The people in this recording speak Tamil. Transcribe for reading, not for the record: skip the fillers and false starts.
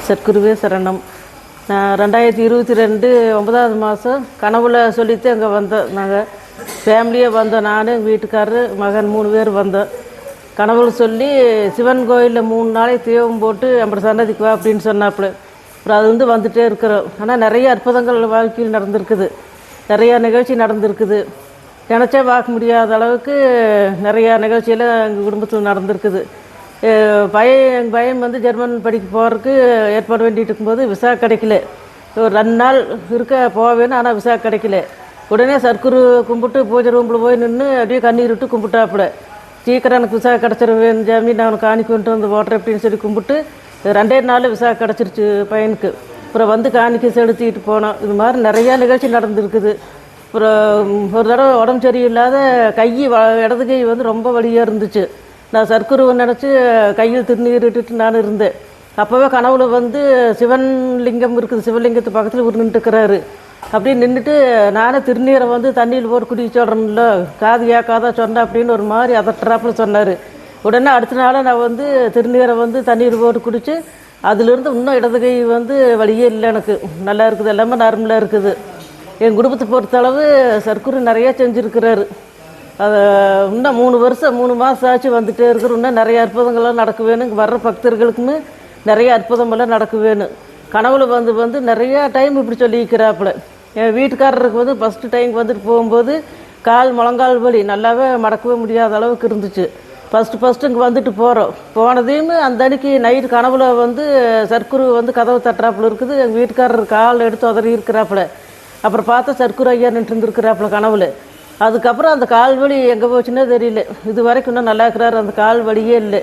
சத்குருவே சரணம். நான் 2022 9வது மாதம் கனவுல சொல்லிட்டு அங்கே வந்தோம். நாங்கள் ஃபேமிலியாக வந்தோம். நான் எங்கள் வீட்டுக்காரரு மகன் 3 பேர் வந்தோம். கனவுல சொல்லி சிவன் கோயிலில் 3 நாளைக்கு தீபம் போட்டு நம்ம சன்னதிக்கு வா அப்படின்னு சொன்னாப்புல. அப்புறம் அது வந்துகிட்டே இருக்கிறோம். ஆனால் நிறைய அற்புதங்கள் வாழ்க்கையில் நடந்திருக்குது, நிறையா நிகழ்ச்சி நடந்திருக்குது. நினச்சா பார்க்க முடியாத அளவுக்கு நிறையா நிகழ்ச்சியில் எங்கள் குடும்பத்தில் நடந்திருக்குது. எங்கள் பையன் ஜெர்மன் படிக்க போகிறதுக்கு ஏற்பாடு வேண்டிகிட்டு இருக்கும்போது விசா கிடைக்கல. ஒரு 2 நாள் இருக்க போவேன்னு, ஆனால் விசா கிடைக்கல. உடனே சர்க்குரு கும்பிட்டு பூஜை ரூமில் போய் நின்று அப்படியே கண்ணீர் விட்டு கும்பிட்டாப்புல. சீக்கிரம் எனக்கு விசா கிடச்சிருவேன் ஜாமி, நான் அவனுக்கு காணிக்கு கொண்டு வந்து போடுறேன் அப்படின்னு சொல்லி கும்பிட்டு 2 நாளில் விசா கிடச்சிருச்சு பையனுக்கு. அப்புறம் காணிக்கை செலுத்திட்டு போனோம். இது மாதிரி நிறையா நிகழ்ச்சி நடந்துருக்குது. அப்புறம் ஒரு தடவை உடம்பு சரியில்லாத இடது கை ரொம்ப வலியாக இருந்துச்சு. நான் சர்க்குருவை நினச்சி கையில் திருநீர் இட்டுட்டு நான் இருந்தேன். அப்போவே கனவுல சிவன் லிங்கம் இருக்குது, சிவலிங்கத்து பக்கத்தில் ஒரு நின்றுக்கிறாரு. அப்படியே நின்றுட்டு நானே திருநீரை தண்ணியில் போட்டு குடிக்க சொல்கிறேன்ல, காது கேட்காதா சொன்னேன் அப்படின்னு ஒரு மாதிரி அதட்டுறாப்புல சொன்னார். உடனே அடுத்த நாள் நான் திருநீரை தண்ணீர் போட்டு குடித்து அதிலிருந்து இன்னும் இடது கை வலியே இல்லை, எனக்கு நல்லா இருக்குது, எல்லாமே நார்மலாக இருக்குது. என் குடும்பத்தை பொறுத்தளவு சர்க்குரு நிறையா செஞ்சுருக்கிறாரு. அதை இன்னும் 3 வருஷம் 3 மாதம் ஆச்சு வந்துகிட்டே இருக்கிற. இன்னும் நிறைய அற்புதங்கள்லாம் நடக்க வேணும். இங்கே வர்ற பக்தர்களுக்குமே நிறைய அற்புதமெல்லாம் நடக்க வேணும். கனவுல நிறையா டைம் இப்படி சொல்லிக்கிறாப்புல. என் வீட்டுக்காரருக்கு ஃபஸ்ட்டு டைம் போகும்போது முழங்கால் வலி நல்லாவே மடக்கவே முடியாத அளவுக்கு இருந்துச்சு. ஃபஸ்ட்டு இங்கே வந்துட்டு போகிறோம். போனதையும் அந்த அன்னைக்கு நைட்டு கனவுல சர்க்குரு கதவு தட்டுறாப்புல இருக்குது. எங்கள் வீட்டுக்காரர் கால் எடுத்து உதறி இருக்கிறாப்புல. அப்புறம் பார்த்தா சர்க்குரு ஐயா நின்று இருந்துருக்கிறாப்புல கனவுல. அதுக்கப்புறம் அந்த கால் வலி எங்கே போச்சுன்னே தெரியல. இது வரைக்கும் இன்னும் நல்லா இருக்கிறாரு, அந்த கால் வலியே இல்லை.